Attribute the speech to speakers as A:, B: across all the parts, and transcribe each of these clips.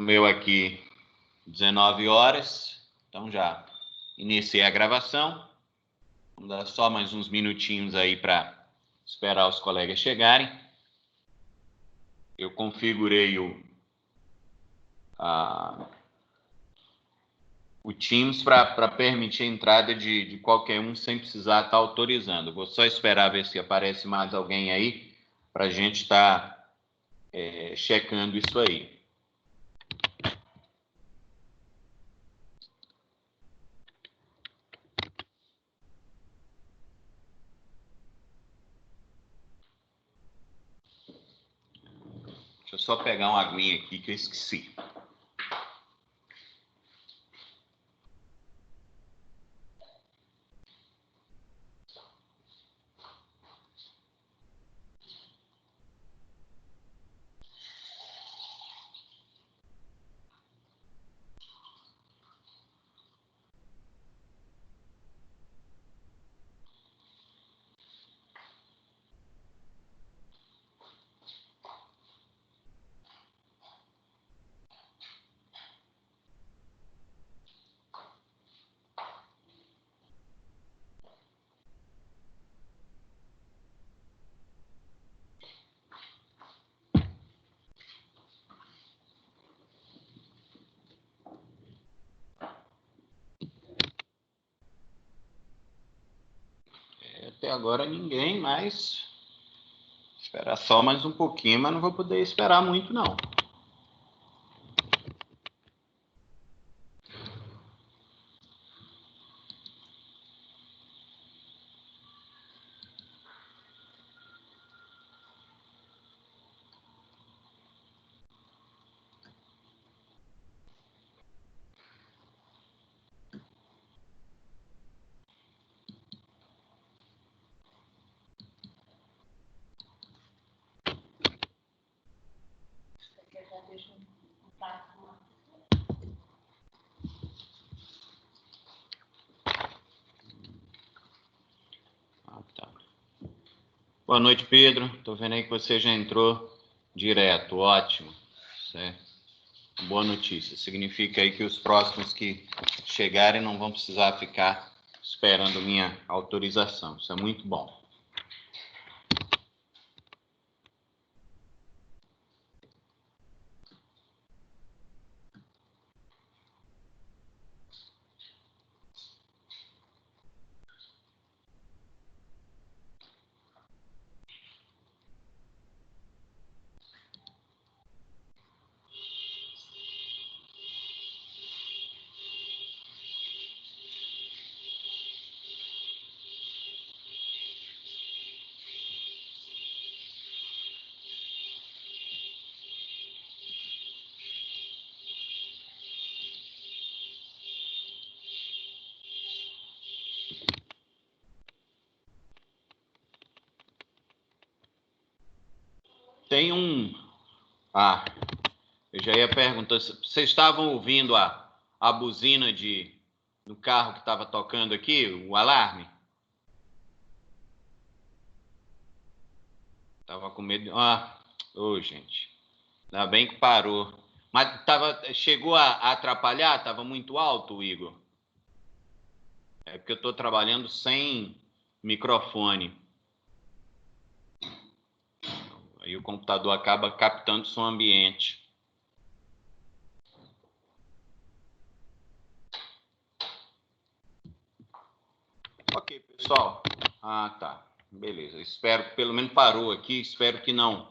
A: meu aqui 19 horas, então já iniciei a gravação. Vamos dar só mais uns minutinhos aí para esperar os colegas chegarem. Eu configurei o Teams para permitir a entrada de qualquer um sem precisar estar autorizando. Vou só esperar ver se aparece mais alguém aí para a gente estar checando isso aí. Deixa eu só pegar uma aguinha aqui que eu esqueci. Até agora ninguém, mas esperar só mais um pouquinho, mas não vou poder esperar muito, não. Tá. Boa noite, Pedro. Estou vendo aí que você já entrou direto. Ótimo. Certo. Boa notícia. Significa aí que os próximos que chegarem não vão precisar ficar esperando minha autorização. Isso é muito bom. Tem um... eu já ia perguntar, vocês estavam ouvindo a buzina do carro que estava tocando aqui, o alarme? Estava com medo... gente, ainda bem que parou. Mas chegou a atrapalhar? Estava muito alto, Igor? É porque eu estou trabalhando sem microfone. Aí o computador acaba captando som ambiente. Ok, pessoal. Tá. Beleza. Espero que pelo menos parou aqui. Espero que não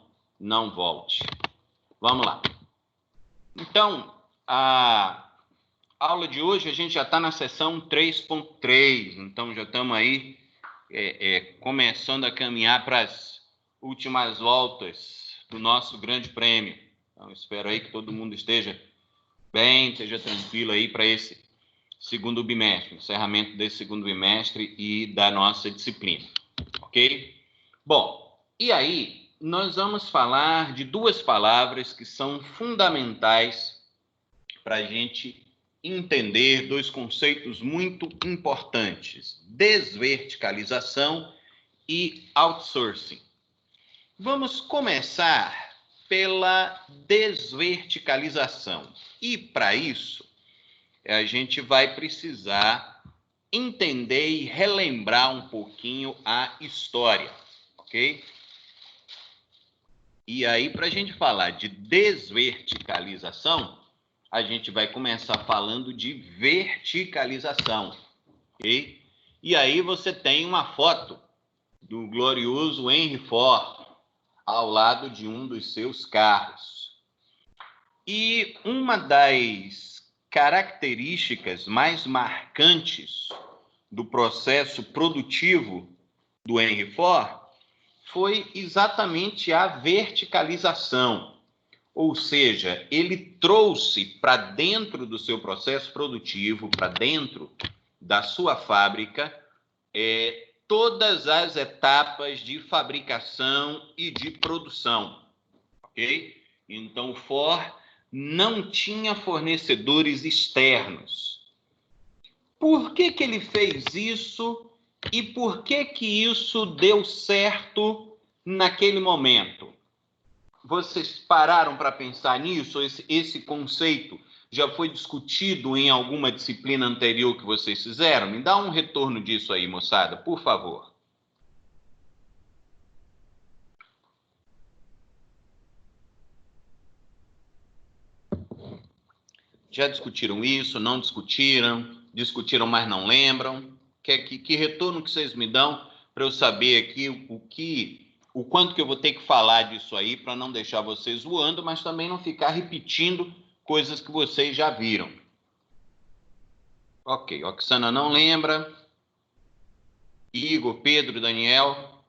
A: volte. Vamos lá. Então, a aula de hoje a gente já está na sessão 3.3. Então, já estamos aí começando a caminhar para as últimas voltas do nosso grande prêmio. Então, espero aí que todo mundo esteja bem, esteja tranquilo aí para esse segundo bimestre, encerramento desse segundo bimestre e da nossa disciplina, ok? Bom, e aí nós vamos falar de duas palavras que são fundamentais para a gente entender dois conceitos muito importantes: desverticalização e outsourcing. Vamos começar pela desverticalização. E, para isso, a gente vai precisar entender e relembrar um pouquinho a história, ok? E aí, para a gente falar de desverticalização, a gente vai começar falando de verticalização, ok? E aí você tem uma foto do glorioso Henry Ford ao lado de um dos seus carros. E uma das características mais marcantes do processo produtivo do Henry Ford foi exatamente a verticalização. Ou seja, ele trouxe para dentro do seu processo produtivo, para dentro da sua fábrica, todas as etapas de fabricação e de produção, ok? Então, o Ford não tinha fornecedores externos. Por que que ele fez isso e por que que isso deu certo naquele momento? Vocês pararam para pensar nisso? Esse conceito já foi discutido em alguma disciplina anterior que vocês fizeram? Me dá um retorno disso aí, moçada, por favor. Já discutiram isso? Não discutiram? Discutiram, mas não lembram? Que retorno que vocês me dão para eu saber aqui o quanto que eu vou ter que falar disso aí para não deixar vocês voando, mas também não ficar repetindo coisas que vocês já viram. Ok, Oxana não lembra. Igor, Pedro, Daniel.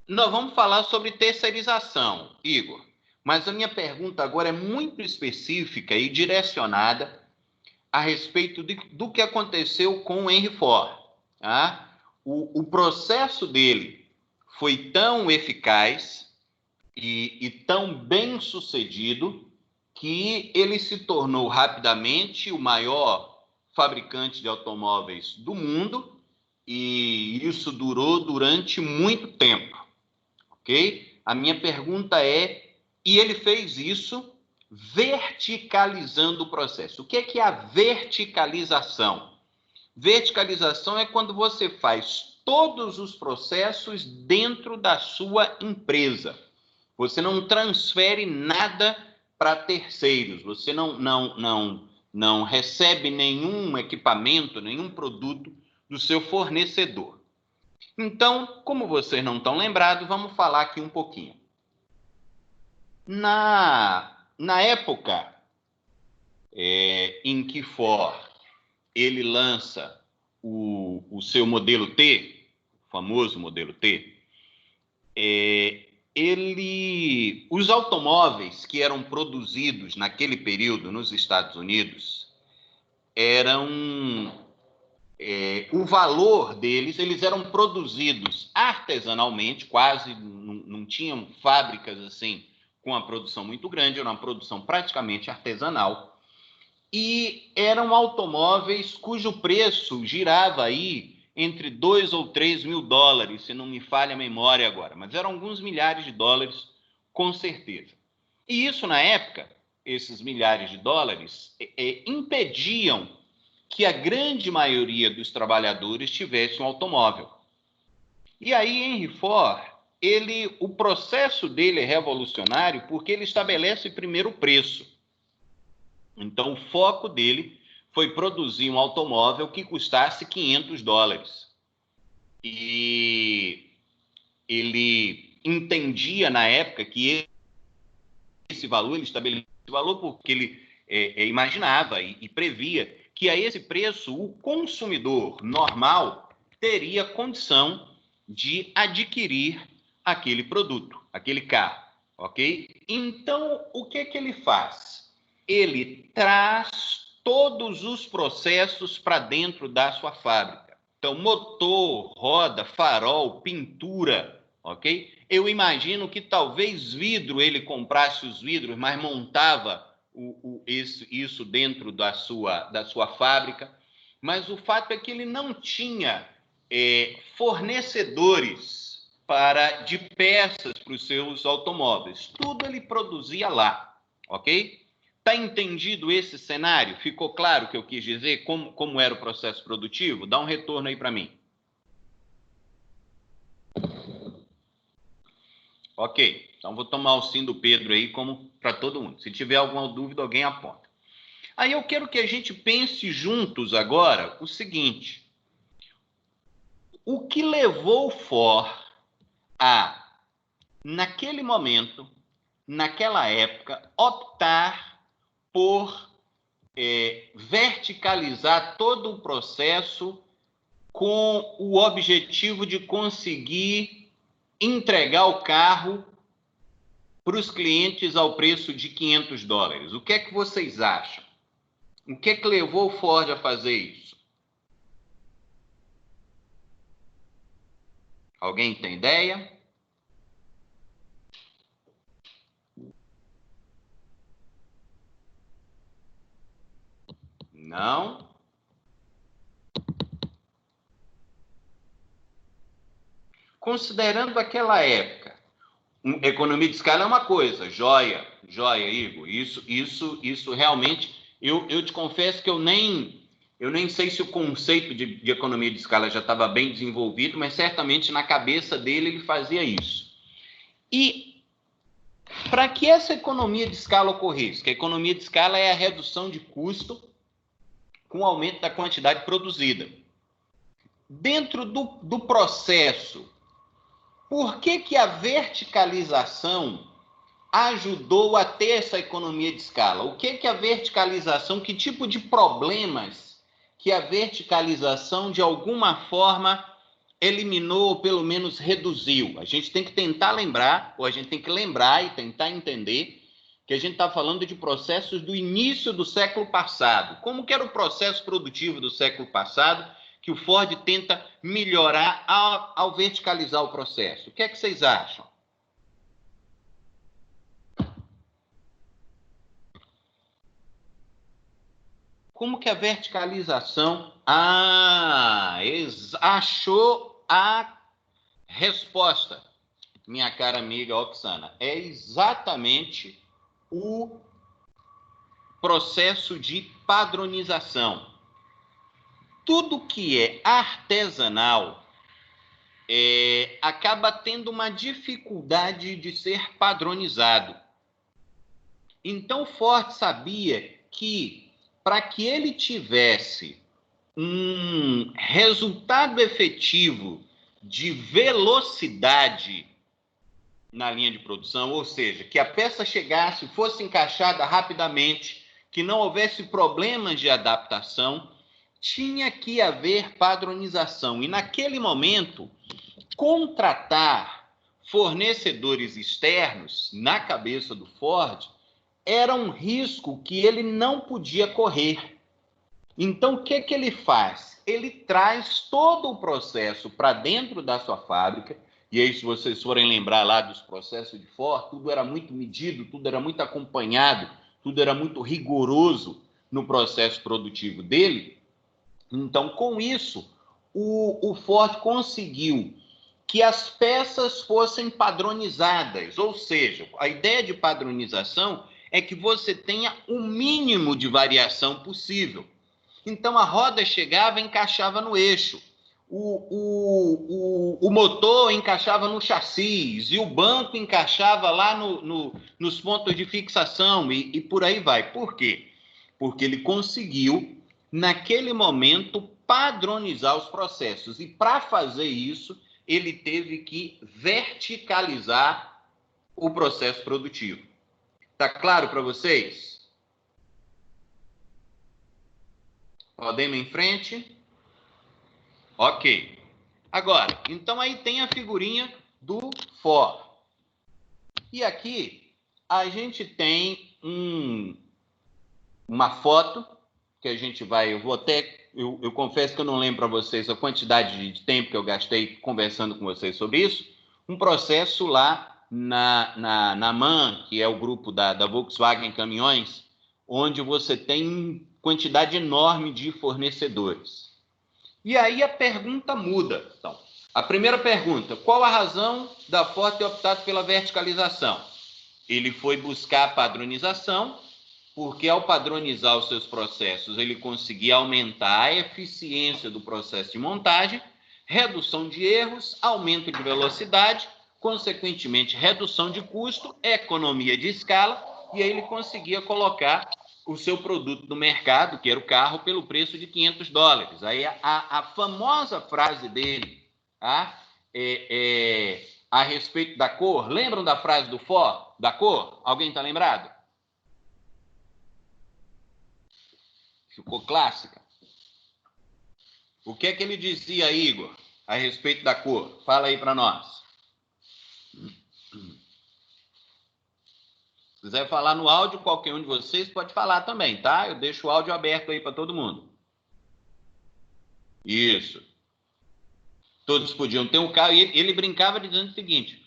A: Nós vamos falar sobre terceirização, Igor. Mas a minha pergunta agora é muito específica e direcionada a respeito do que aconteceu com o Henry Ford. Tá? O processo dele foi tão eficaz e tão bem sucedido que ele se tornou rapidamente o maior fabricante de automóveis do mundo, e isso durou durante muito tempo, ok? A minha pergunta é, e ele fez isso verticalizando o processo. O que é a verticalização? Verticalização é quando você faz todos os processos dentro da sua empresa. Você não transfere nada para terceiros, você não recebe nenhum equipamento, nenhum produto do seu fornecedor. Então, como vocês não estão lembrados, vamos falar aqui um pouquinho. Na época em que Ford ele lança o seu modelo T, o famoso modelo T, os automóveis que eram produzidos naquele período nos Estados Unidos o valor deles, eles eram produzidos artesanalmente, quase não tinham fábricas assim com a produção muito grande, era uma produção praticamente artesanal, e eram automóveis cujo preço girava aí entre 2 ou 3 mil dólares, se não me falha a memória agora, mas eram alguns milhares de dólares, com certeza. E isso, na época, esses milhares de dólares impediam que a grande maioria dos trabalhadores tivesse um automóvel. E aí, Henry Ford, o processo dele é revolucionário porque ele estabelece primeiro o preço. Então, o foco dele foi produzir um automóvel que custasse 500 dólares. E ele entendia na época que esse valor, ele estabeleceu esse valor porque ele imaginava e previa que a esse preço o consumidor normal teria condição de adquirir aquele produto, aquele carro, ok? Então, o que ele faz? Ele traz todos os processos para dentro da sua fábrica. Então, motor, roda, farol, pintura, ok? Eu imagino que talvez vidro, ele comprasse os vidros, mas montava isso dentro da sua fábrica. Mas o fato é que ele não tinha fornecedores de peças para os seus automóveis. Tudo ele produzia lá, ok? Está entendido esse cenário? Ficou claro o que eu quis dizer? Como era o processo produtivo? Dá um retorno aí para mim. Ok, então vou tomar o sim do Pedro aí como para todo mundo. Se tiver alguma dúvida, alguém aponta. Aí eu quero que a gente pense juntos agora o seguinte. O que levou o Ford a, naquele momento, naquela época, optar por verticalizar todo o processo com o objetivo de conseguir entregar o carro para os clientes ao preço de $500. O que é que vocês acham? O que é que levou o Ford a fazer isso? Alguém tem ideia? Não? Considerando aquela época, economia de escala é uma coisa, joia, Igor. Isso realmente, eu te confesso que eu nem sei se o conceito de economia de escala já estava bem desenvolvido, mas certamente na cabeça dele ele fazia isso. E para que essa economia de escala ocorresse, que a economia de escala é a redução de custo com o aumento da quantidade produzida. Dentro do processo, por que a verticalização ajudou a ter essa economia de escala? O que a verticalização, que tipo de problemas que a verticalização, de alguma forma, eliminou ou pelo menos reduziu? A gente tem que tentar lembrar, ou a gente tem que lembrar e tentar entender que a gente está falando de processos do início do século passado. Como que era o processo produtivo do século passado que o Ford tenta melhorar ao verticalizar o processo? O que é que vocês acham? Como que a verticalização... achou a resposta, minha cara amiga Oksana. É exatamente o processo de padronização. Tudo que é artesanal acaba tendo uma dificuldade de ser padronizado. Então, Ford sabia que, para que ele tivesse um resultado efetivo de velocidade na linha de produção, ou seja, que a peça chegasse, fosse encaixada rapidamente, que não houvesse problemas de adaptação, tinha que haver padronização. E, naquele momento, contratar fornecedores externos, na cabeça do Ford, era um risco que ele não podia correr. Então, o que ele faz? Ele traz todo o processo para dentro da sua fábrica, e aí, se vocês forem lembrar lá dos processos de Ford, tudo era muito medido, tudo era muito acompanhado, tudo era muito rigoroso no processo produtivo dele. Então, com isso, o Ford conseguiu que as peças fossem padronizadas, ou seja, a ideia de padronização é que você tenha o mínimo de variação possível. Então, a roda chegava e encaixava no eixo, o motor encaixava no chassi, e o banco encaixava lá nos pontos de fixação, e por aí vai. Por quê? Porque ele conseguiu, naquele momento, padronizar os processos. E, para fazer isso, ele teve que verticalizar o processo produtivo. Está claro para vocês? Podemos em frente? Ok. Agora, então aí tem a figurinha do Ford. E aqui a gente tem uma foto que a gente vai... Eu confesso que eu não lembro para vocês a quantidade de tempo que eu gastei conversando com vocês sobre isso. Um processo lá na MAN, que é o grupo da Volkswagen Caminhões, onde você tem quantidade enorme de fornecedores. E aí a pergunta muda. Então, A primeira pergunta, qual a razão da Ford ter optado pela verticalização? Ele foi buscar a padronização, porque ao padronizar os seus processos, ele conseguia aumentar a eficiência do processo de montagem, redução de erros, aumento de velocidade, consequentemente, redução de custo, economia de escala, e aí ele conseguia colocar o seu produto no mercado, que era o carro, pelo preço de $500. Aí a famosa frase dele, tá? A respeito da cor, lembram da frase do Ford, da cor? Alguém está lembrado? Ficou clássica. O que é que ele dizia, Igor, a respeito da cor? Fala aí para nós. Se quiser falar no áudio, qualquer um de vocês pode falar também, tá? Eu deixo o áudio aberto aí para todo mundo. Isso. Todos podiam ter um carro. E ele brincava dizendo o seguinte,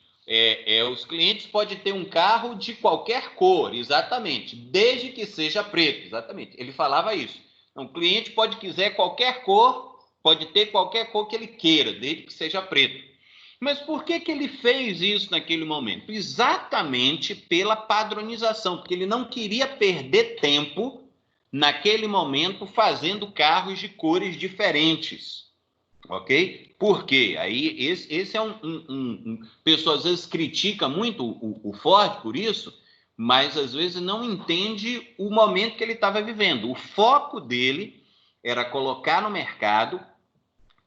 A: os clientes podem ter um carro de qualquer cor, exatamente, desde que seja preto, exatamente. Ele falava isso. Então, o cliente pode quiser qualquer cor, pode ter qualquer cor que ele queira, desde que seja preto. Mas por que ele fez isso naquele momento? Exatamente pela padronização, porque ele não queria perder tempo naquele momento fazendo carros de cores diferentes. Ok? Por quê? Aí esse é pessoas às vezes critica muito o Ford por isso, mas às vezes não entende o momento que ele estava vivendo. O foco dele era colocar no mercado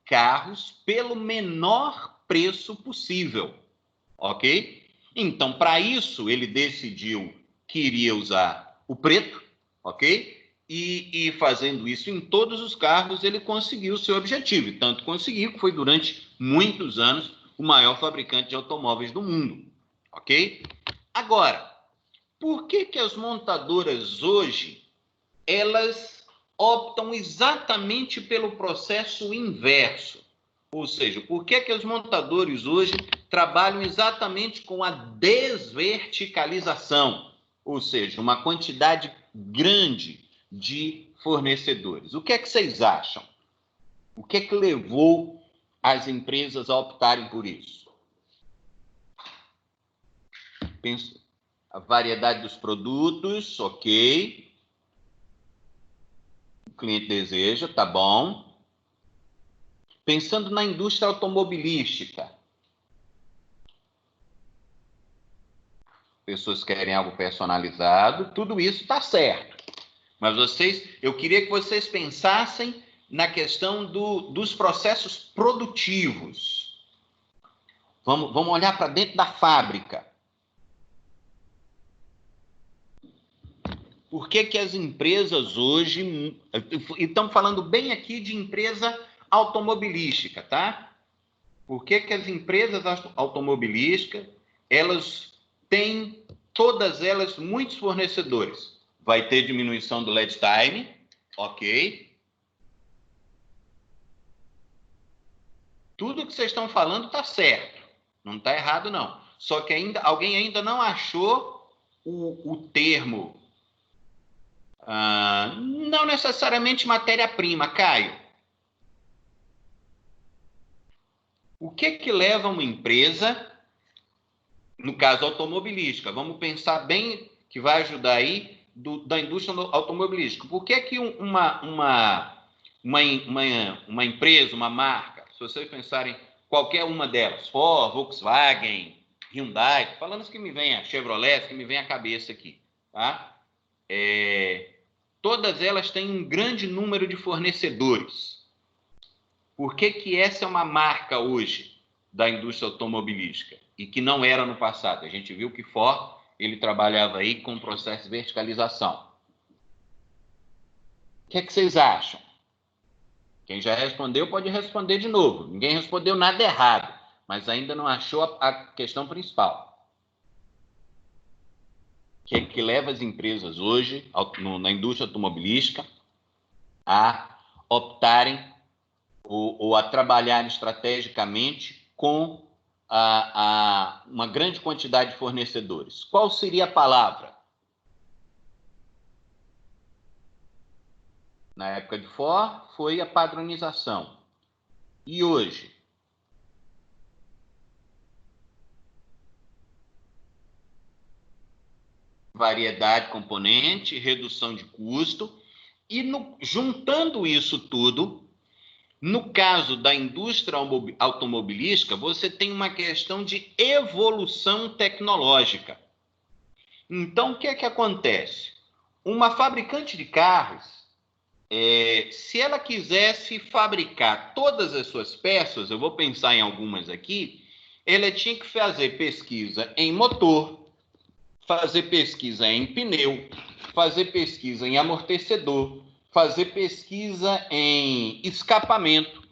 A: carros pelo menor preço possível, ok? Então, para isso, ele decidiu que iria usar o preto, ok? E fazendo isso em todos os carros, ele conseguiu o seu objetivo. E tanto conseguiu que foi durante muitos anos o maior fabricante de automóveis do mundo, ok? Agora, por que as montadoras hoje, elas optam exatamente pelo processo inverso? Ou seja, por que os montadores hoje trabalham exatamente com a desverticalização? Ou seja, uma quantidade grande de fornecedores. O que é que vocês acham? O que é que levou as empresas a optarem por isso? Penso, a variedade dos produtos, ok. O cliente deseja, tá bom. Pensando na indústria automobilística, pessoas querem algo personalizado, tudo isso está certo. Mas eu queria que vocês pensassem na questão dos processos produtivos. Vamos olhar para dentro da fábrica. Por que as empresas hoje... Estamos falando bem aqui de empresa automobilística, tá? Por que as empresas automobilísticas, elas têm, todas elas, muitos fornecedores? Vai ter diminuição do lead time, ok? Tudo que vocês estão falando está certo, não está errado, não. Só que alguém ainda não achou o termo, não necessariamente matéria-prima, Caio. O que leva uma empresa, no caso automobilística, vamos pensar bem que vai ajudar aí da indústria automobilística. Por que uma empresa, uma marca, se vocês pensarem qualquer uma delas, Ford, Volkswagen, Hyundai, falando isso que me vem a Chevrolet, que me vem à cabeça aqui, tá? Todas elas têm um grande número de fornecedores. Por que essa é uma marca hoje da indústria automobilística e que não era no passado? A gente viu que Ford, ele trabalhava aí com o processo de verticalização. O que vocês acham? Quem já respondeu pode responder de novo. Ninguém respondeu nada errado, mas ainda não achou a questão principal. Que é que leva as empresas hoje, na indústria automobilística, a optarem ou a trabalhar estrategicamente com uma grande quantidade de fornecedores. Qual seria a palavra? Na época de Ford, foi a padronização. E hoje? variedade de componente, redução de custo, e juntando isso tudo, no caso da indústria automobilística, você tem uma questão de evolução tecnológica. Então, o que é que acontece? Uma fabricante de carros, se ela quisesse fabricar todas as suas peças, eu vou pensar em algumas aqui, ela tinha que fazer pesquisa em motor, fazer pesquisa em pneu, fazer pesquisa em amortecedor, fazer pesquisa em escapamento,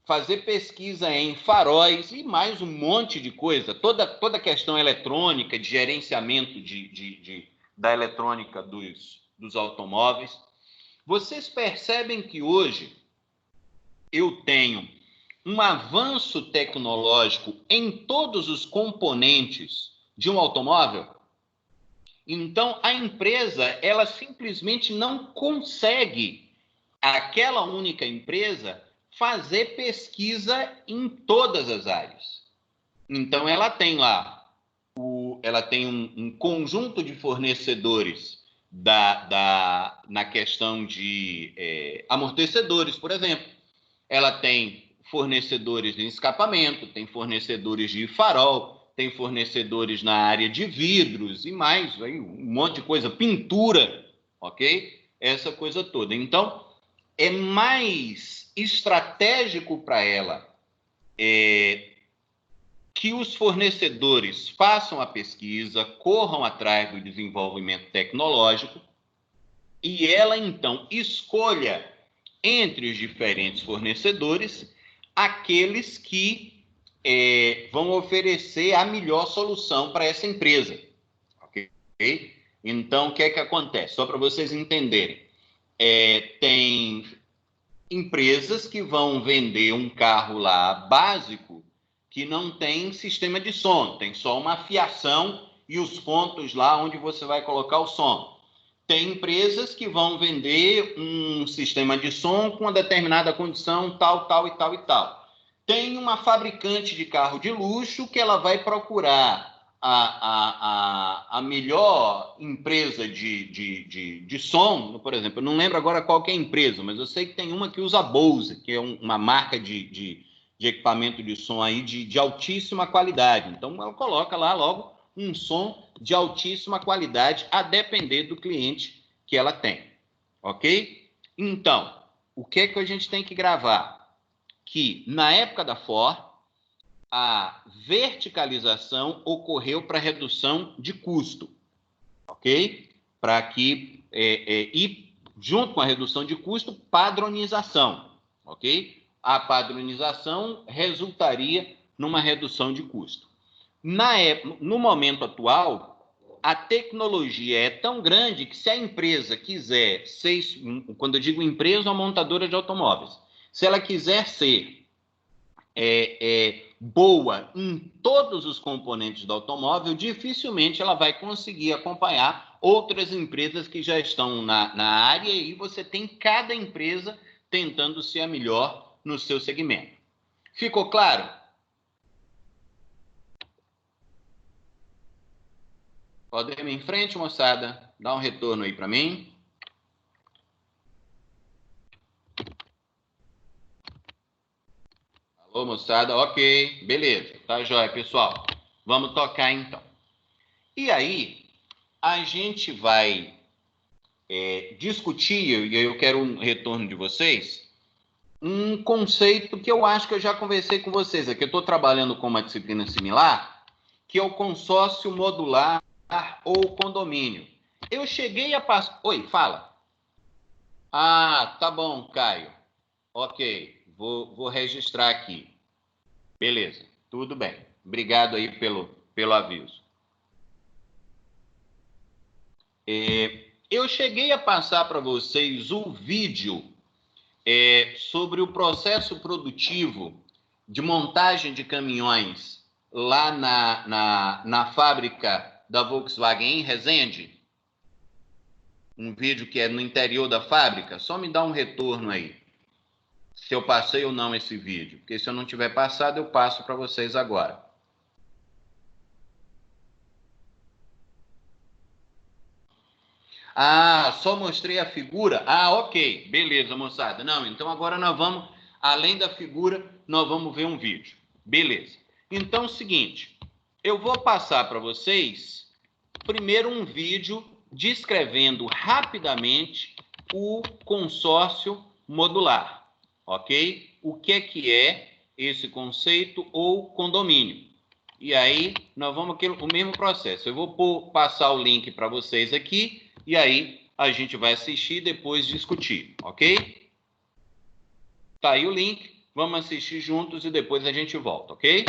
A: fazer pesquisa em faróis e mais um monte de coisa. Toda a questão eletrônica, de gerenciamento da eletrônica dos automóveis. Vocês percebem que hoje eu tenho um avanço tecnológico em todos os componentes de um automóvel? Então, a empresa, ela simplesmente não consegue, aquela única empresa, fazer pesquisa em todas as áreas. Então, ela tem lá, ela tem um conjunto de fornecedores na questão de amortecedores, por exemplo. Ela tem fornecedores de escapamento, tem fornecedores de farol, tem fornecedores na área de vidros e mais, aí, um monte de coisa, pintura, ok? Essa coisa toda. Então, é mais estratégico para ela que os fornecedores façam a pesquisa, corram atrás do desenvolvimento tecnológico e ela, então, escolha entre os diferentes fornecedores aqueles que vão oferecer a melhor solução para essa empresa. Ok? Então, o que é que acontece? Só para vocês entenderem. Tem empresas que vão vender um carro lá básico que não tem sistema de som, tem só uma fiação e os pontos lá onde você vai colocar o som. Tem empresas que vão vender um sistema de som com uma determinada condição, tal, tal e tal e tal. Tem uma fabricante de carro de luxo que ela vai procurar a melhor empresa de som, por exemplo, eu não lembro agora qual que é a empresa, mas eu sei que tem uma que usa Bose, que é uma marca de equipamento de som aí de altíssima qualidade. Então, ela coloca lá logo um som de altíssima qualidade, a depender do cliente que ela tem. Ok? Então, o que é que a gente tem que gravar? Que, na época da Ford, a verticalização ocorreu para redução de custo. Ok? Para que, e junto com a redução de custo, padronização. Ok? A padronização resultaria numa redução de custo. No momento atual, a tecnologia é tão grande que se a empresa quiser ser, quando eu digo empresa, uma montadora de automóveis, se ela quiser ser boa em todos os componentes do automóvel, dificilmente ela vai conseguir acompanhar outras empresas que já estão na área e você tem cada empresa tentando ser a melhor no seu segmento. Ficou claro? Podemos ir em frente, moçada? Dá um retorno aí para mim. Alô, moçada? Ok, beleza. Tá jóia, pessoal. Vamos tocar, então. E aí, a gente vai discutir, e eu quero um retorno de vocês, um conceito que eu acho que eu já conversei com vocês aqui. Eu estou trabalhando com uma disciplina similar, que é o consórcio modular ou condomínio. Eu cheguei a passar... Oi, fala. Ah, tá bom, Caio. Ok, vou registrar aqui. Beleza, tudo bem. Obrigado aí pelo aviso. Eu cheguei a passar para vocês o vídeo sobre o processo produtivo de montagem de caminhões lá na fábrica da Volkswagen em Resende. Um vídeo que é no interior da fábrica. Só me dá um retorno aí, se eu passei ou não esse vídeo. Porque se eu não tiver passado, eu passo para vocês agora. Ah, só mostrei a figura? Ah, ok. Beleza, moçada. Não, então agora nós vamos, além da figura, nós vamos ver um vídeo. Beleza. Então, é o seguinte, eu vou passar para vocês, primeiro, um vídeo descrevendo rapidamente o consórcio modular, ok? O que é esse conceito ou condomínio? E aí, nós vamos aqui o mesmo processo. Eu vou passar o link para vocês aqui, e aí a gente vai assistir e depois discutir, ok? Tá aí o link, vamos assistir juntos e depois a gente volta, ok?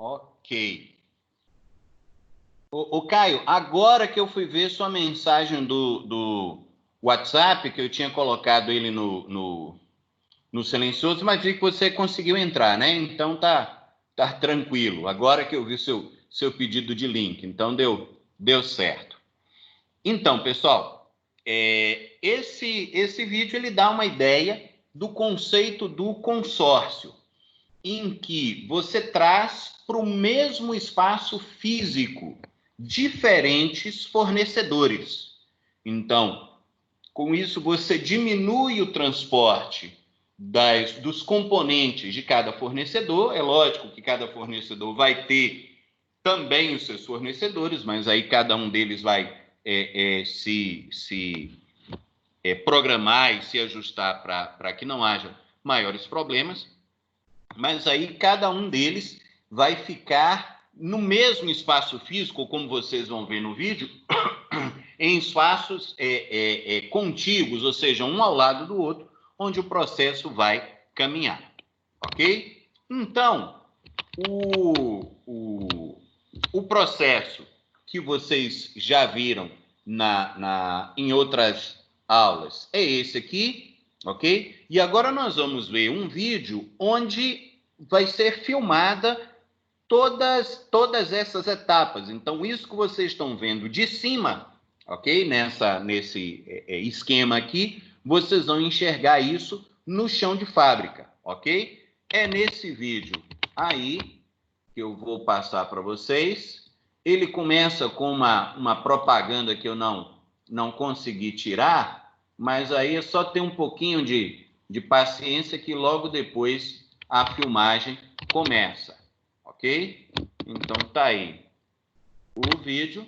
A: Ok. Ô, Caio, agora que eu fui ver sua mensagem do WhatsApp, que eu tinha colocado ele no silencioso, mas vi que você conseguiu entrar, né? Então tá tranquilo. Agora que eu vi seu pedido de link, então deu certo. Então, pessoal, esse vídeo ele dá uma ideia do conceito do consórcio, em que você traz para o mesmo espaço físico diferentes fornecedores. Então, com isso, você diminui o transporte dos componentes de cada fornecedor. É lógico que cada fornecedor vai ter também os seus fornecedores, mas aí cada um deles vai se programar e se ajustar para que não haja maiores problemas. Mas aí cada um deles vai ficar no mesmo espaço físico, como vocês vão ver no vídeo, em espaços contíguos, ou seja, um ao lado do outro, onde o processo vai caminhar, ok? Então, o processo que vocês já viram em outras aulas é esse aqui, ok? E agora nós vamos ver um vídeo onde vai ser filmada todas essas etapas. Então, isso que vocês estão vendo de cima, ok? Nesse esquema aqui, vocês vão enxergar isso no chão de fábrica, ok? É nesse vídeo aí que eu vou passar para vocês. Ele começa com uma propaganda que eu não consegui tirar, mas aí é só ter um pouquinho de paciência que logo depois a filmagem começa, ok? Então tá aí o vídeo,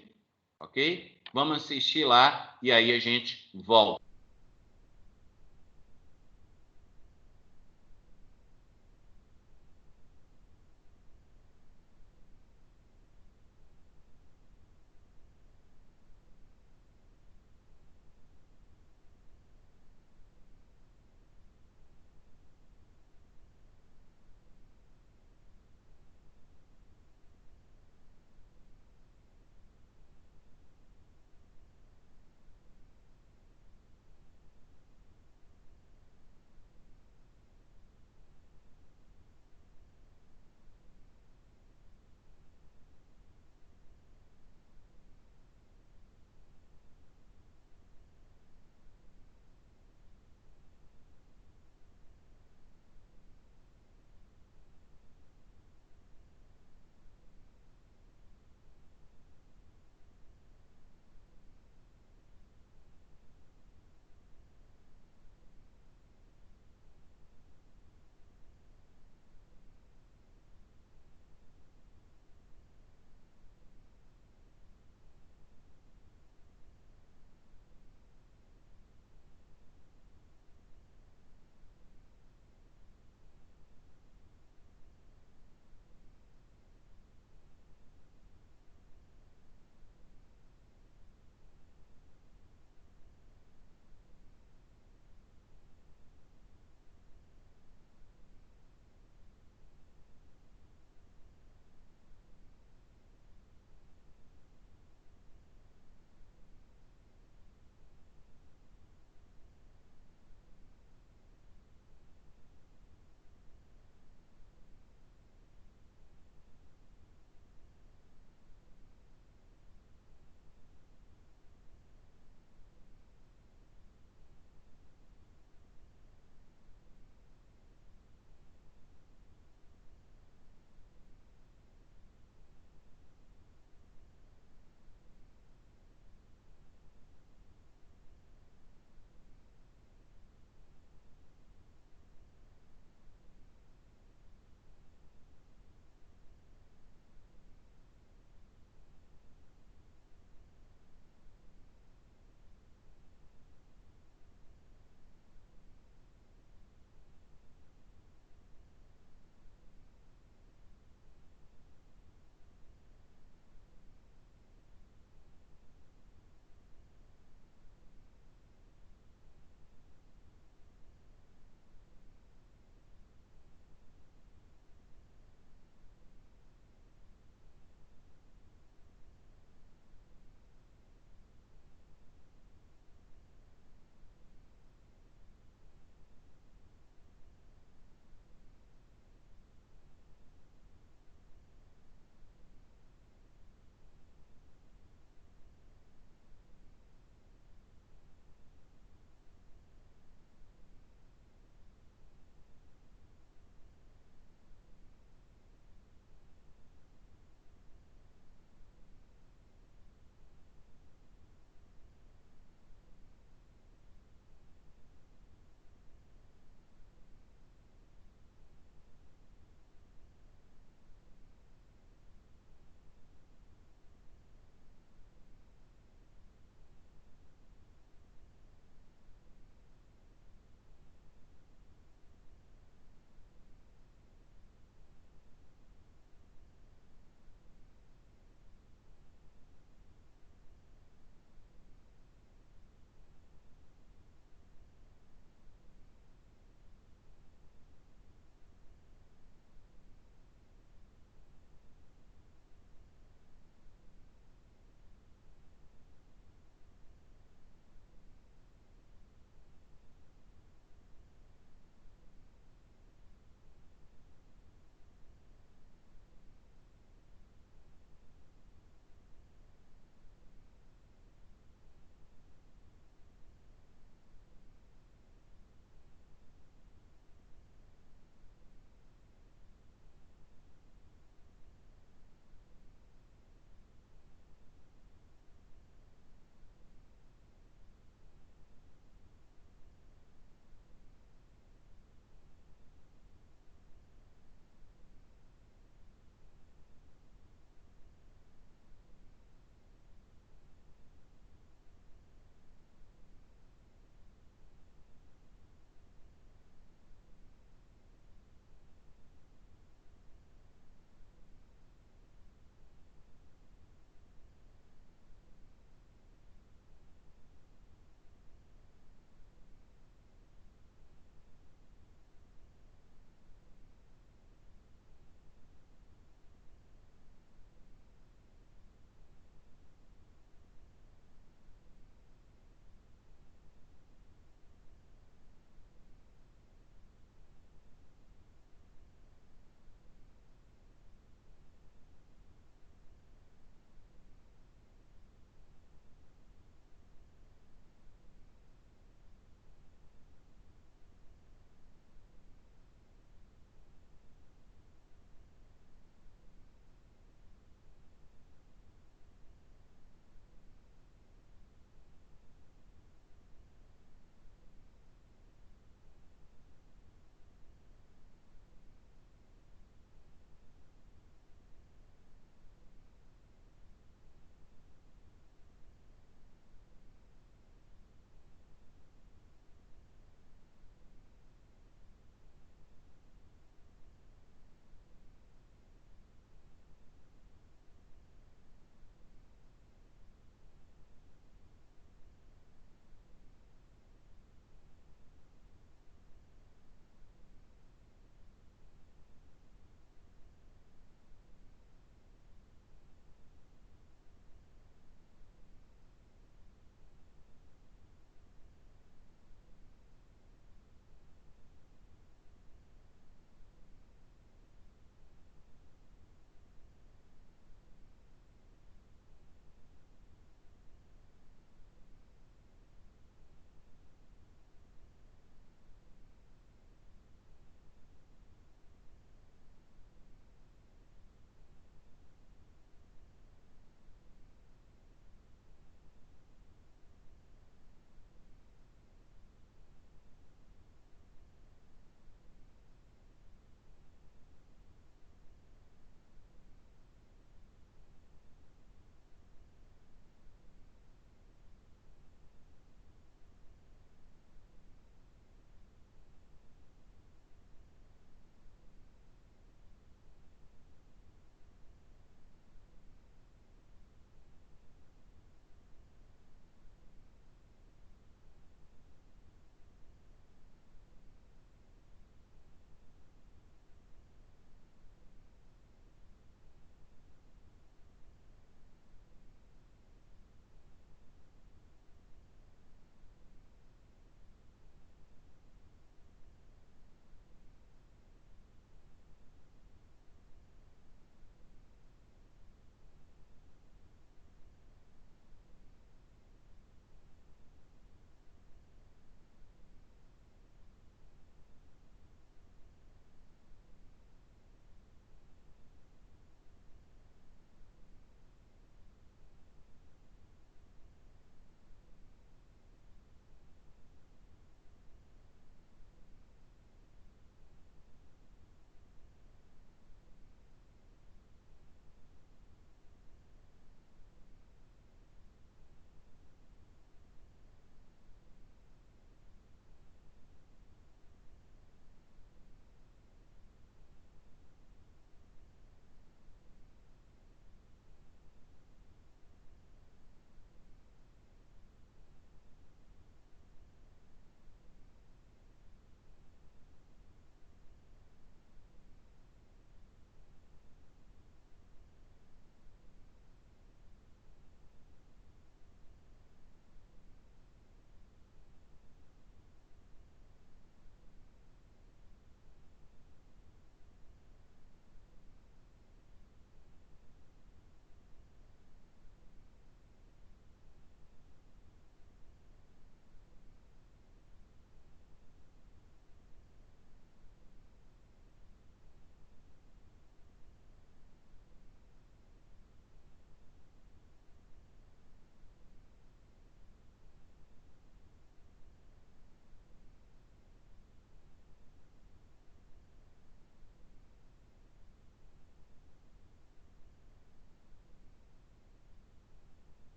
A: ok? Vamos assistir lá e aí a gente volta.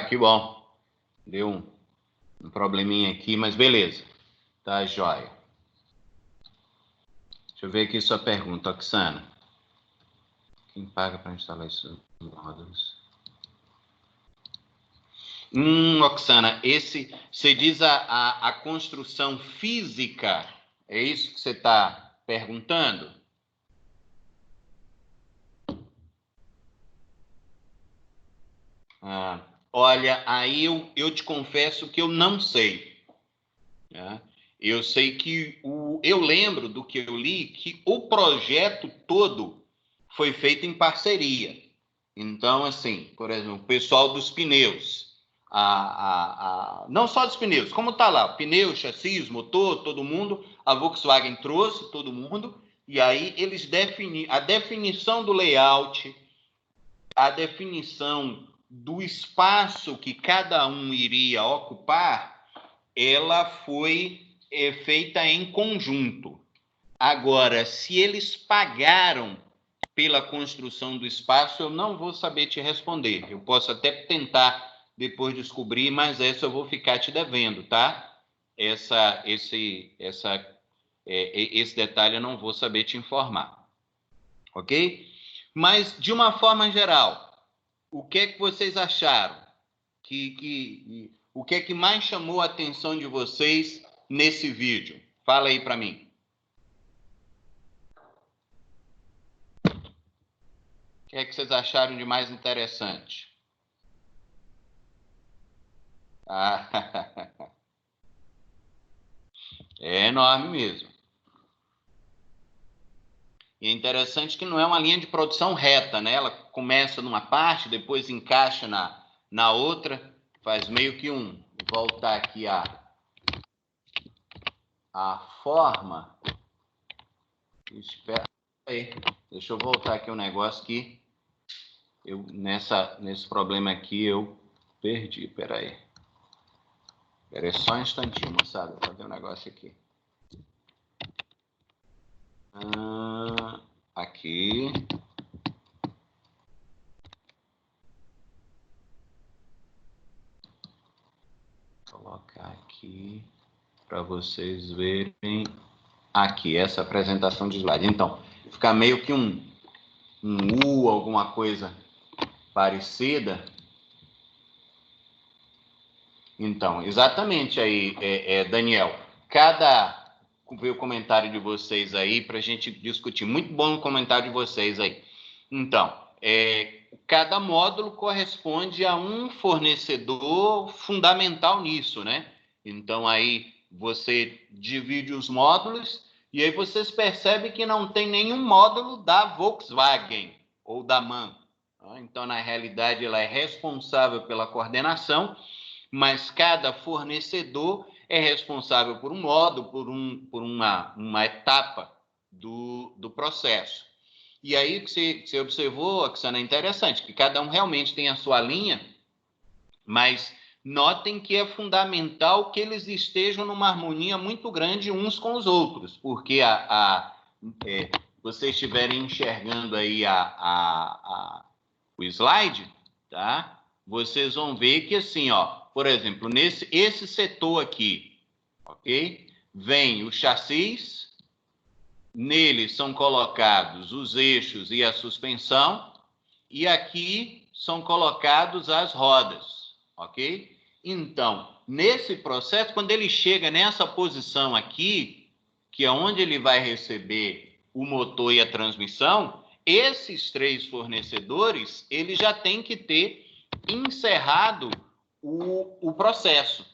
A: Que bom. Deu um probleminha aqui, mas beleza. Tá, joia. Deixa eu ver aqui sua pergunta, Oxana. Quem paga para instalar esses módulos? Oxana, você diz a construção física, é isso que você está perguntando? Olha, aí eu te confesso que eu não sei. Né? Eu sei que eu lembro do que eu li, que o projeto todo foi feito em parceria. Então, assim, por exemplo, o pessoal dos pneus, não só dos pneus, como está lá, pneu, chassis, motor, todo mundo, a Volkswagen trouxe todo mundo, e aí eles a definição do layout, a definição do espaço que cada um iria ocupar, ela foi feita em conjunto. Agora, se eles pagaram pela construção do espaço, eu não vou saber te responder. Eu posso até tentar depois descobrir, mas essa eu vou ficar te devendo, tá? Esse detalhe eu não vou saber te informar. Ok? Mas, de uma forma geral, o que é que vocês acharam? O que é que mais chamou a atenção de vocês nesse vídeo? Fala aí para mim. O que é que vocês acharam de mais interessante? É enorme mesmo. E é interessante que não é uma linha de produção reta, né? Ela começa numa parte, depois encaixa na outra, faz meio que Vou voltar aqui a forma. Espera aí. Deixa eu voltar aqui um negócio que nesse problema aqui eu perdi. Peraí só um instantinho, moçada. Vou fazer um negócio aqui. Aqui. Vou colocar aqui para vocês verem aqui essa apresentação de slide. Então, fica meio que um U, alguma coisa parecida. Então, exatamente aí, Daniel. Ver o comentário de vocês aí para a gente discutir. Muito bom o comentário de vocês aí. Então, cada módulo corresponde a um fornecedor fundamental nisso, né? Então, aí você divide os módulos e aí vocês percebem que não tem nenhum módulo da Volkswagen ou da MAN. Então, na realidade, ela é responsável pela coordenação, mas cada fornecedor é responsável por um módulo, por uma etapa do processo. E aí que você observou, Oxana, é interessante, que cada um realmente tem a sua linha, mas notem que é fundamental que eles estejam numa harmonia muito grande uns com os outros, porque vocês estiverem enxergando aí o slide, tá? Vocês vão ver que assim, por exemplo, esse setor aqui, ok? Vem o chassis, nele são colocados os eixos e a suspensão, e aqui são colocados as rodas, ok? Então, nesse processo, quando ele chega nessa posição aqui, que é onde ele vai receber o motor e a transmissão, esses 3 fornecedores, eles já têm que ter encerrado o processo.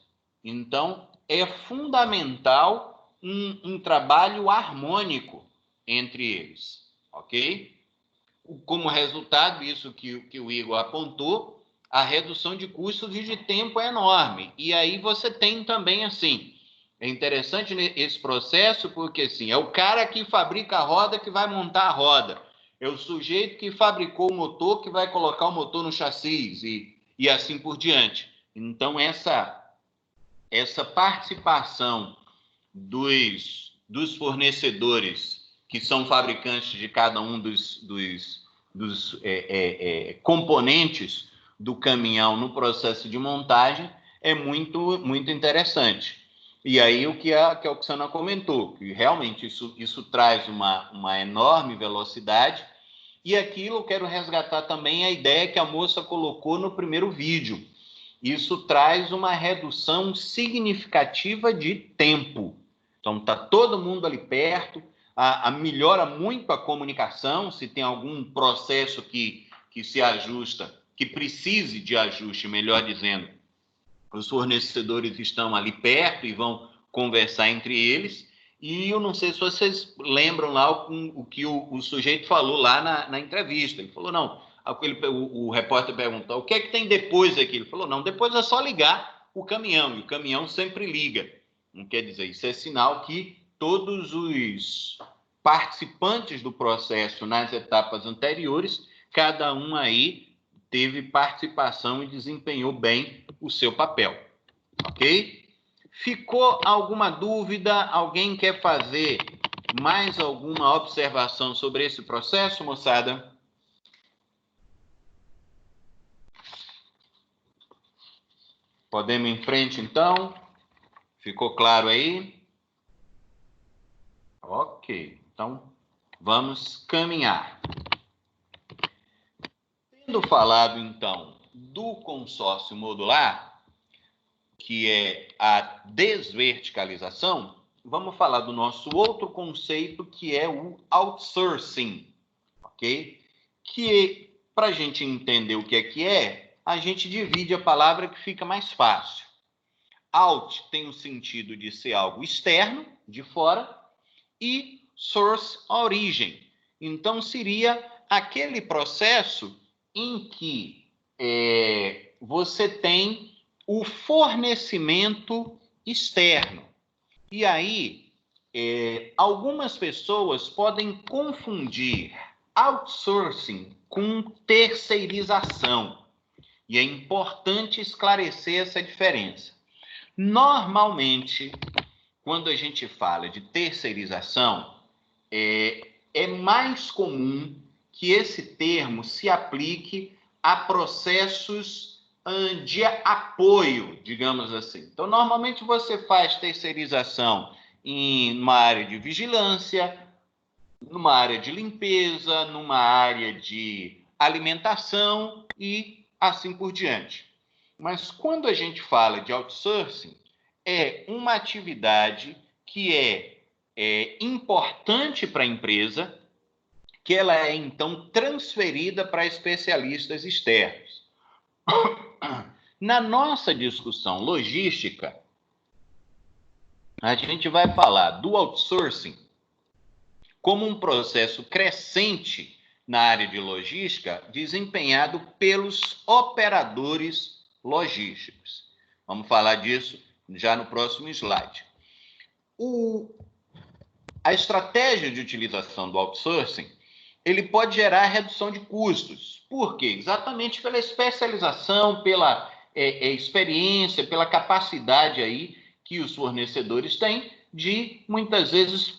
A: Então, é fundamental um trabalho harmônico entre eles, ok? Como resultado, isso que o Igor apontou, a redução de custos e de tempo é enorme. E aí você tem também, assim, é interessante esse processo, porque, assim, é o cara que fabrica a roda que vai montar a roda. É o sujeito que fabricou o motor que vai colocar o motor no chassi e assim por diante. Então, essa participação dos fornecedores que são fabricantes de cada um dos componentes do caminhão no processo de montagem é muito, muito interessante. E aí o que a Oksana comentou, que realmente isso traz uma enorme velocidade. E aquilo eu quero resgatar também a ideia que a moça colocou no primeiro vídeo. Isso traz uma redução significativa de tempo. Então, está todo mundo ali perto, melhora muito a comunicação, se tem algum processo que se ajusta, que precise de ajuste, melhor dizendo, os fornecedores estão ali perto e vão conversar entre eles. E eu não sei se vocês lembram lá o que o sujeito falou lá na entrevista. Ele falou, não, o repórter perguntou, o que é que tem depois aqui? Ele falou, não, depois é só ligar o caminhão, e o caminhão sempre liga. Não quer dizer, isso é sinal que todos os participantes do processo nas etapas anteriores, cada um aí teve participação e desempenhou bem o seu papel, ok? Ficou alguma dúvida? Alguém quer fazer mais alguma observação sobre esse processo, moçada? Podemos ir em frente, então? Ficou claro aí? Ok, então vamos caminhar. Tendo falado, então, do consórcio modular, que é a desverticalização, vamos falar do nosso outro conceito, que é o outsourcing, ok? Que, para a gente entender o que é, a gente divide a palavra que fica mais fácil. Out tem o sentido de ser algo externo, de fora, e source, a origem. Então, seria aquele processo em que você tem o fornecimento externo. E aí, algumas pessoas podem confundir outsourcing com terceirização. E é importante esclarecer essa diferença. Normalmente, quando a gente fala de terceirização, é mais comum que esse termo se aplique a processos de apoio, digamos assim. Então, normalmente você faz terceirização numa área de vigilância, numa área de limpeza, numa área de alimentação e assim por diante. Mas quando a gente fala de outsourcing, é uma atividade que é importante para a empresa, que ela é, então, transferida para especialistas externos. Na nossa discussão logística, a gente vai falar do outsourcing como um processo crescente na área de logística desempenhado pelos operadores logísticos. Vamos falar disso já no próximo slide. A estratégia de utilização do outsourcing, ele pode gerar redução de custos. Por quê? Exatamente pela especialização, pela experiência, pela capacidade aí que os fornecedores têm de, muitas vezes,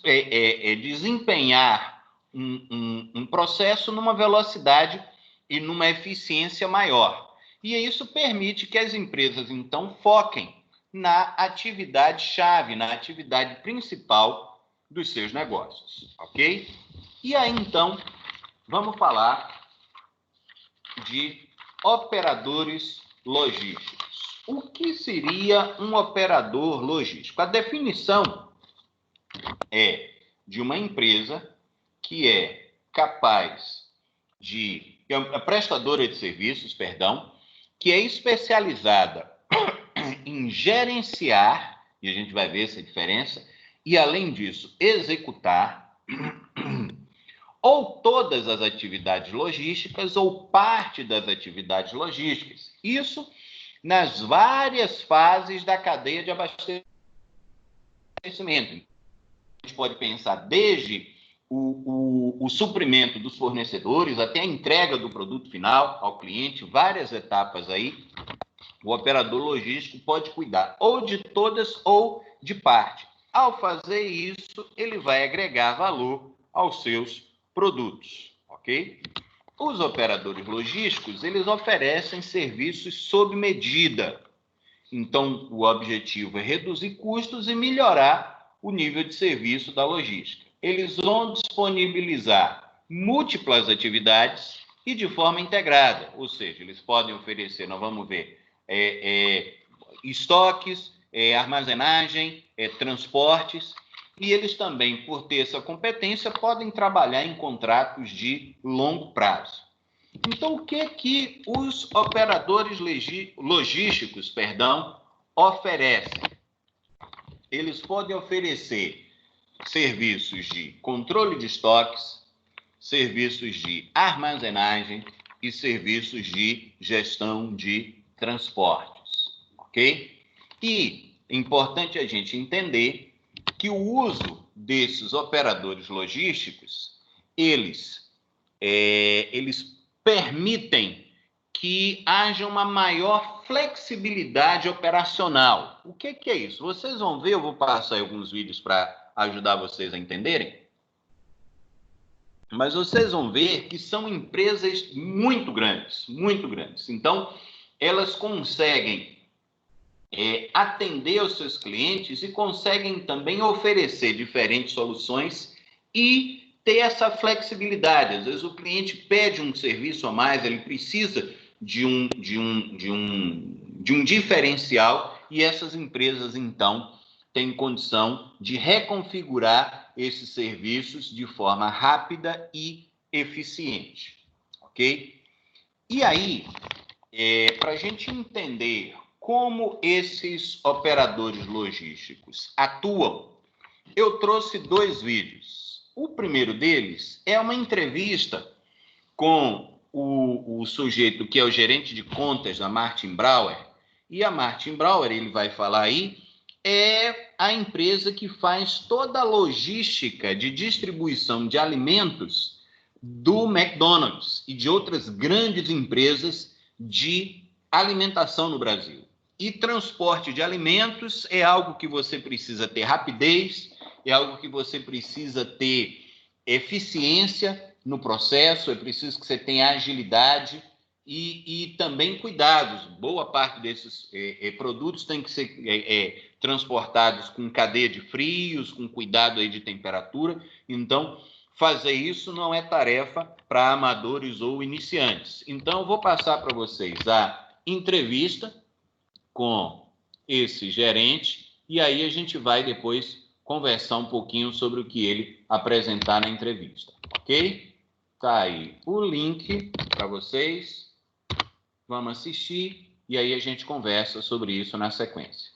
A: desempenhar um processo numa velocidade e numa eficiência maior. E isso permite que as empresas, então, foquem na atividade-chave, na atividade principal dos seus negócios, ok? E aí, então, vamos falar de operadores logísticos. O que seria um operador logístico? A definição é de uma empresa que é capaz de... é prestadora de serviços, perdão, que é especializada em gerenciar, e a gente vai ver essa diferença, e, além disso, executar ou todas as atividades logísticas ou parte das atividades logísticas. Isso nas várias fases da cadeia de abastecimento. A gente pode pensar desde o suprimento dos fornecedores até a entrega do produto final ao cliente, várias etapas aí. O operador logístico pode cuidar ou de todas ou de parte. Ao fazer isso, ele vai agregar valor aos seus produtos, ok? Os operadores logísticos, eles oferecem serviços sob medida. Então, o objetivo é reduzir custos e melhorar o nível de serviço da logística. Eles vão disponibilizar múltiplas atividades e de forma integrada, ou seja, eles podem oferecer, nós vamos ver, estoques, armazenagem, transportes, e eles também, por ter essa competência, podem trabalhar em contratos de longo prazo. Então, o que os operadores logísticos, oferecem? Eles podem oferecer serviços de controle de estoques, serviços de armazenagem e serviços de gestão de transportes, ok? E é importante a gente entender que o uso desses operadores logísticos, eles permitem que haja uma maior flexibilidade operacional. O que é isso? Vocês vão ver, eu vou passar alguns vídeos para ajudar vocês a entenderem, mas vocês vão ver que são empresas muito grandes, muito grandes. Então, elas conseguem atender os seus clientes e conseguem também oferecer diferentes soluções e ter essa flexibilidade. Às vezes o cliente pede um serviço a mais, ele precisa de um diferencial e essas empresas, então, têm condição de reconfigurar esses serviços de forma rápida e eficiente, ok? E aí, para a gente entender como esses operadores logísticos atuam, eu trouxe 2 vídeos. O primeiro deles é uma entrevista com o sujeito que é o gerente de contas da Martin Brauer. E a Martin Brauer, ele vai falar aí, é a empresa que faz toda a logística de distribuição de alimentos do McDonald's e de outras grandes empresas de alimentação no Brasil. E transporte de alimentos é algo que você precisa ter rapidez, é algo que você precisa ter eficiência no processo, é preciso que você tenha agilidade e também cuidados. Boa parte desses produtos tem que ser transportados com cadeia de frios, com cuidado aí de temperatura. Então, fazer isso não é tarefa para amadores ou iniciantes. Então, eu vou passar para vocês a entrevista com esse gerente e aí a gente vai depois conversar um pouquinho sobre o que ele apresentar na entrevista, ok? Tá aí o link para vocês. Vamos assistir e aí a gente conversa sobre isso na sequência.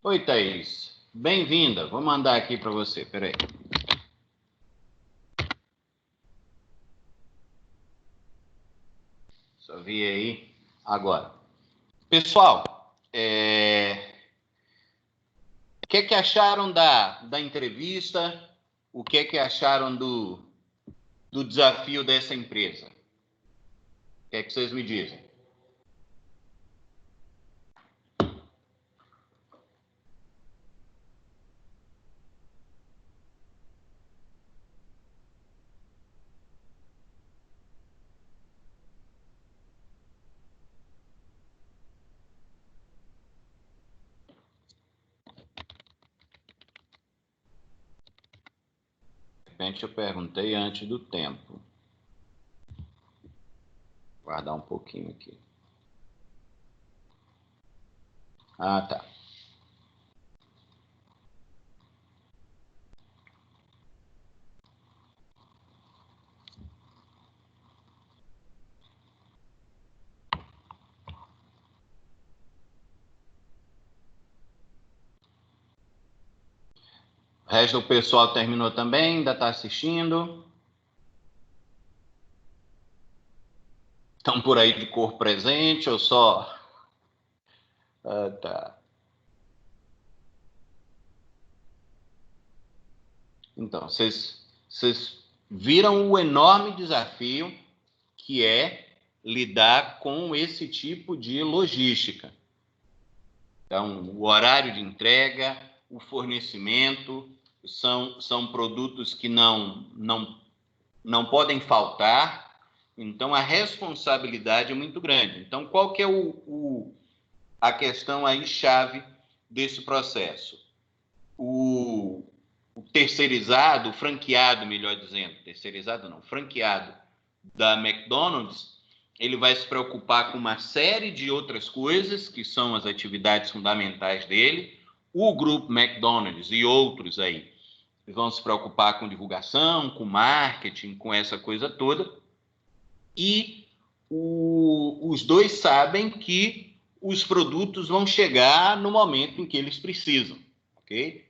A: Oi, Thaís. Bem-vinda. Vou mandar aqui para você. Peraí. Só vi aí agora. Pessoal, o que acharam da entrevista? O que acharam do desafio dessa empresa? O que vocês me dizem? De repente eu perguntei antes do tempo. Vou guardar um pouquinho aqui. Ah, tá. O resto do pessoal terminou também? Ainda está assistindo? Estão por aí de cor presente ou só? Ah, tá. Então, vocês viram o enorme desafio que é lidar com esse tipo de logística. Então, o horário de entrega, o fornecimento, são produtos que não podem faltar. Então, a responsabilidade é muito grande. Então, qual que é a questão aí chave desse processo? O terceirizado, o franqueado, melhor dizendo, terceirizado não, franqueado da McDonald's, ele vai se preocupar com uma série de outras coisas, que são as atividades fundamentais dele. O grupo McDonald's e outros aí vão se preocupar com divulgação, com marketing, com essa coisa toda. E os dois sabem que os produtos vão chegar no momento em que eles precisam, ok?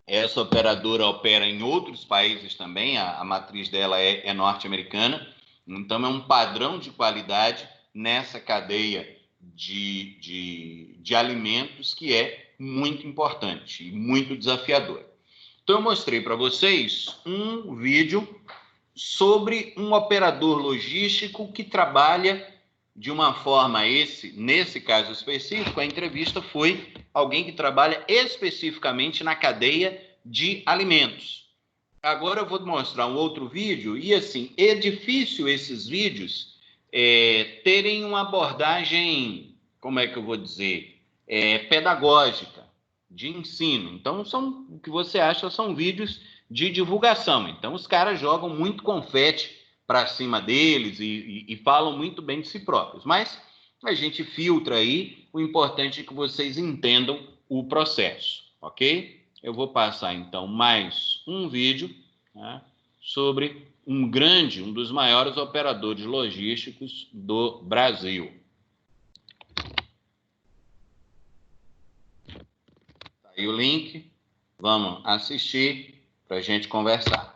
A: Essa operadora opera em outros países também, a matriz dela é norte-americana, então é um padrão de qualidade nessa cadeia de alimentos que é muito importante e muito desafiador. Então, eu mostrei para vocês um vídeo sobre um operador logístico que trabalha de uma forma nesse caso específico, a entrevista foi alguém que trabalha especificamente na cadeia de alimentos. Agora eu vou mostrar um outro vídeo e assim, é difícil esses vídeos terem uma abordagem, como é que eu vou dizer, pedagógica, de ensino. Então, o que você acha são vídeos de divulgação. Então, os caras jogam muito confete para cima deles e falam muito bem de si próprios. Mas a gente filtra aí, o importante é que vocês entendam o processo, ok? Eu vou passar, então, mais um vídeo, né, sobre um dos maiores operadores logísticos do Brasil. Tá aí o link, vamos assistir para a gente conversar.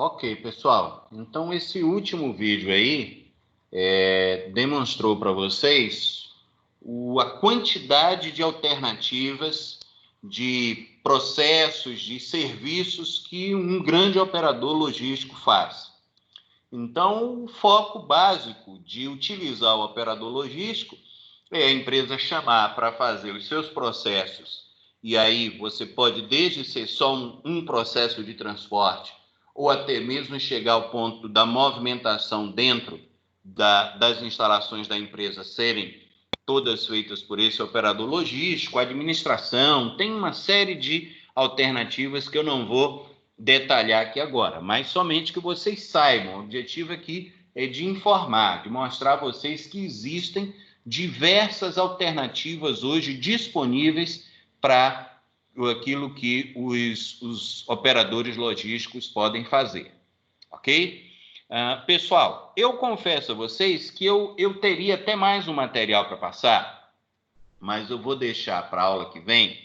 A: Ok, pessoal. Então, esse último vídeo aí demonstrou para vocês a quantidade de alternativas, de processos, de serviços que um grande operador logístico faz. Então, o foco básico de utilizar o operador logístico é a empresa chamar para fazer os seus processos. E aí você pode desde ser só um processo de transporte, ou até mesmo chegar ao ponto da movimentação dentro das instalações da empresa serem todas feitas por esse operador logístico, administração, tem uma série de alternativas que eu não vou detalhar aqui agora, mas somente que vocês saibam. O objetivo aqui é de informar, de mostrar a vocês que existem diversas alternativas hoje disponíveis para aquilo que os operadores logísticos podem fazer, ok? Pessoal, eu confesso a vocês que eu teria até mais um material para passar, mas eu vou deixar para a aula que vem,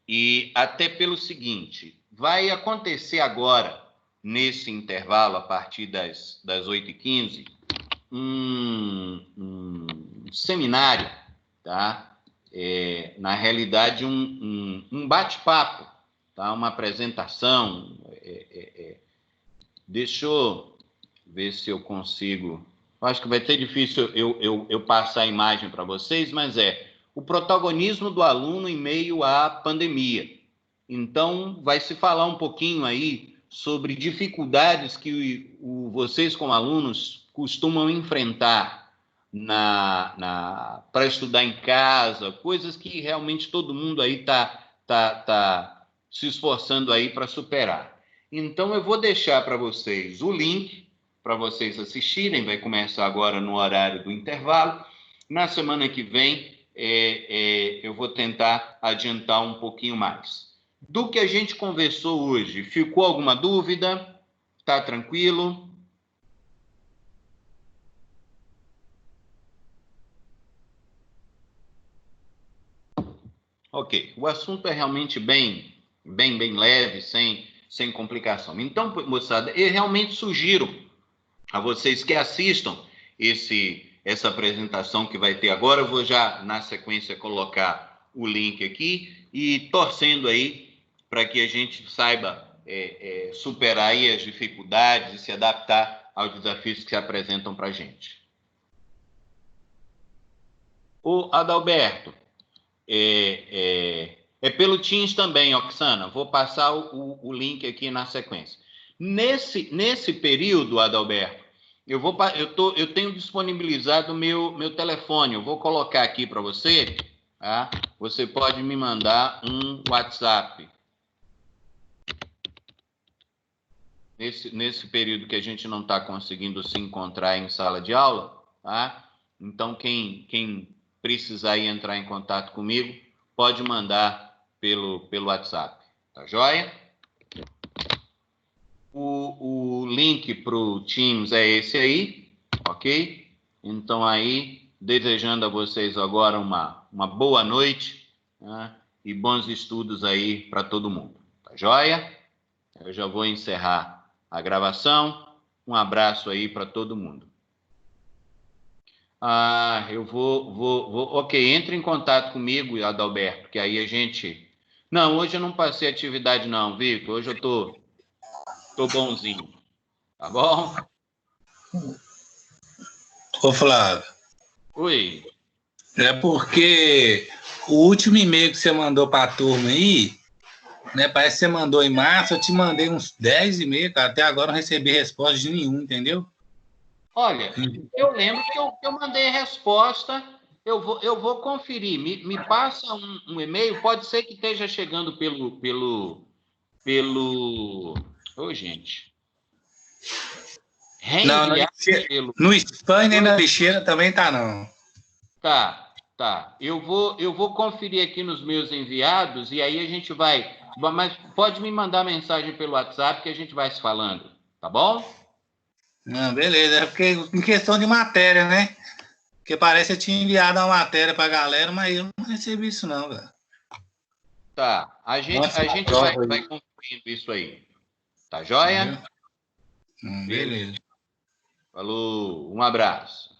A: e até pelo seguinte, vai acontecer agora, nesse intervalo, a partir das 8h15, um seminário, tá? Na realidade, um bate-papo, tá? Uma apresentação. Deixa eu ver se eu consigo. Acho que vai ser difícil eu passar a imagem para vocês, mas o protagonismo do aluno em meio à pandemia. Então, vai se falar um pouquinho aí sobre dificuldades que vocês, como alunos, costumam enfrentar para estudar em casa, coisas que realmente todo mundo aí tá se esforçando aí para superar. Então, eu vou deixar para vocês o link para vocês assistirem, vai começar agora no horário do intervalo. Na semana que vem, eu vou tentar adiantar um pouquinho mais. Do que a gente conversou hoje, ficou alguma dúvida? Tá tranquilo? Ok, o assunto é realmente bem leve, sem complicação. Então, moçada, eu realmente sugiro a vocês que assistam essa apresentação que vai ter agora. Eu vou já, na sequência, colocar o link aqui e torcendo aí para que a gente saiba superar aí as dificuldades e se adaptar aos desafios que se apresentam para a gente. O Adalberto, pelo Teams também, Oxana. Vou passar o link aqui na sequência. Nesse período, Adalberto, eu tenho disponibilizado o meu telefone. Eu vou colocar aqui para você. Tá? Você pode me mandar um WhatsApp. Nesse período que a gente não está conseguindo se encontrar em sala de aula, tá? Então, quem precisar ir entrar em contato comigo, pode mandar pelo WhatsApp. Tá joia? O link para o Teams é esse aí, ok? Então, aí, desejando a vocês agora uma boa noite, né? E bons estudos aí para todo mundo. Tá joia? Eu já vou encerrar a gravação. Um abraço aí para todo mundo. Eu vou... Ok, entre em contato comigo, Adalberto, que aí a gente... Não, hoje eu não passei atividade não, Victor. Hoje eu tô bonzinho. Tá bom?
B: Ô, Flávio.
A: Oi.
B: É porque o último e-mail que você mandou para a turma aí, né? Parece que você mandou em março, eu te mandei uns 10 e-mails, cara. Até agora não recebi resposta de nenhum, entendeu?
A: Olha, eu lembro que eu mandei resposta. Eu vou conferir. Me passa um e-mail. Pode ser que esteja chegando pelo... Ô, gente.
B: Não,
A: Reenviar pelo...
B: no spam nem na lixeira também tá, não.
A: Tá. Eu vou conferir aqui nos meus enviados e aí a gente vai... Mas pode me mandar mensagem pelo WhatsApp que a gente vai se falando. Tá bom?
B: Não, beleza. É porque em questão de matéria, né? Porque parece que eu tinha enviado uma matéria pra galera, mas eu não recebi isso não, cara.
A: Tá. A gente vai concluindo isso aí. Tá joia?
B: Beleza.
A: Falou, um abraço.